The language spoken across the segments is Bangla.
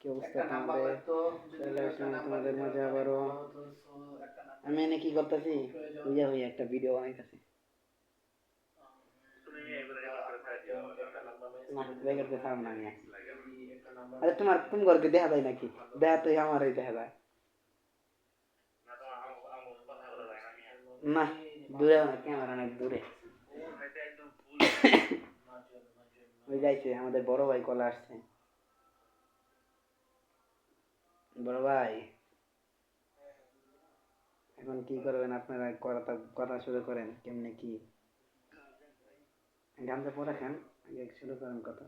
কি অবস্থা তোমাদের? চলে আসলাম তোমাদের মাঝে আবারও। আমি এনে কি করতেছি? হইয়া হইয়া একটা ভিডিও বানাইতেছি। না রেকর্ড করে ছাড়ব না আমি। আরে তুমি ঘরকে দেখা যায় নাকি? দেখা তো আমারই দেখা যায়। না দূরে ক্যামেরা অনেক দূরে। ওই যাইছে আমাদের বড় ভাই কল আসছে। বড় ভাই এখন কি করবেন আপনারা? কথা শুরু করেন কেমনে কি গানটা পরে খান, আগে শুরু করেন কথা।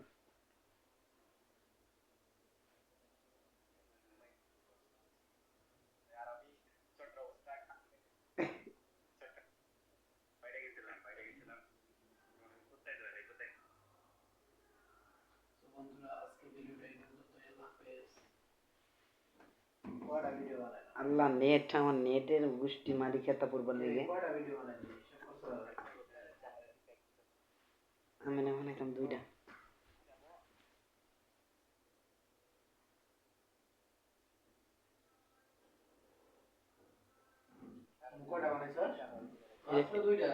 আল্লাহ নেট, আমার নেটের গোষ্ঠী মারি খেতা পড়বার লেগে আমি না বানাইতাম দুইটা।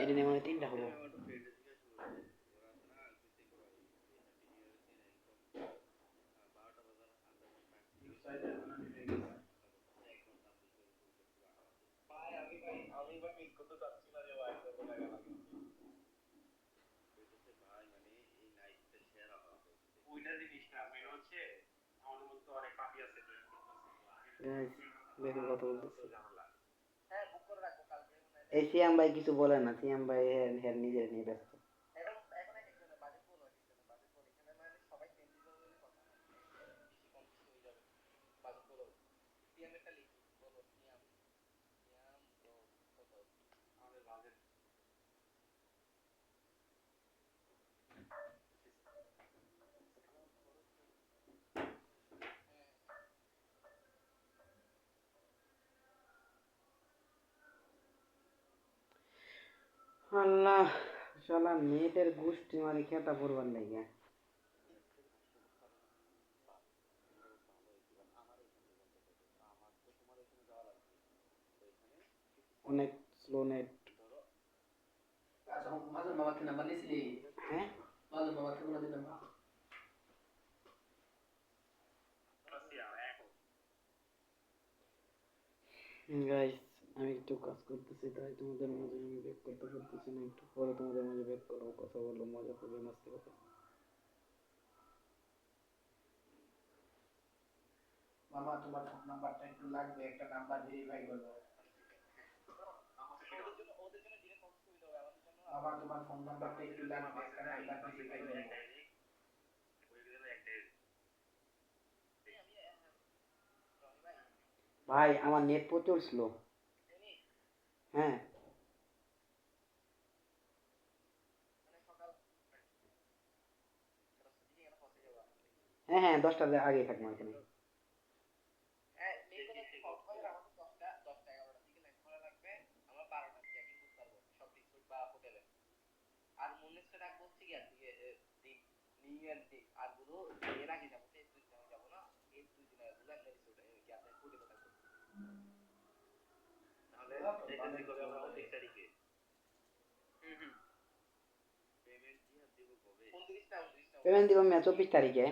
এটা নিয়ে মানে তিনটা হলো। দেখুন কত বলতেছি। এই সিয়াম ভাই কিছু বলে না, সিয়াম ভাই নিজের নিয়ে ব্যস্ত। আল্লাহ শালা নেটের গোষ্ঠী মারি খেতা পড়বার লেগে অনেক স্লো নেট। হ্যাঁ গাইস আমি একটু কাজ করতেছি, তাই তোমাদের মাঝে আমি ব্যাক করতে পারতেছি না। একটু পরে তোমাদের মাঝে ব্যাক করবো, কথা বলবো, মজা করবো, মাস্তি করবো। মামা তোমার ফোন নাম্বারটা একটু লাগবে, একটা নাম্বার ভেরিফাই করবো। মামা তোমার ফোন নাম্বারটা একটু লাগবে, একটা নাম্বার ভেরিফাই করবো। ভাই আমার নেট প্রচুর স্লো। হ্যাঁ হ্যাঁ হ্যাঁ 10টার আগে থাকবো এখানে। পেমেন্ট দিব আমি 24 তারিখে।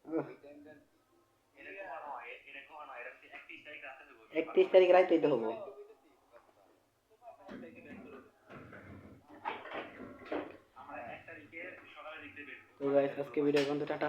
উহ, 31 তারিখ রাইতেই তো হবো। তো গাইস আজকে ভিডিও পর্যন্ত, টাটা।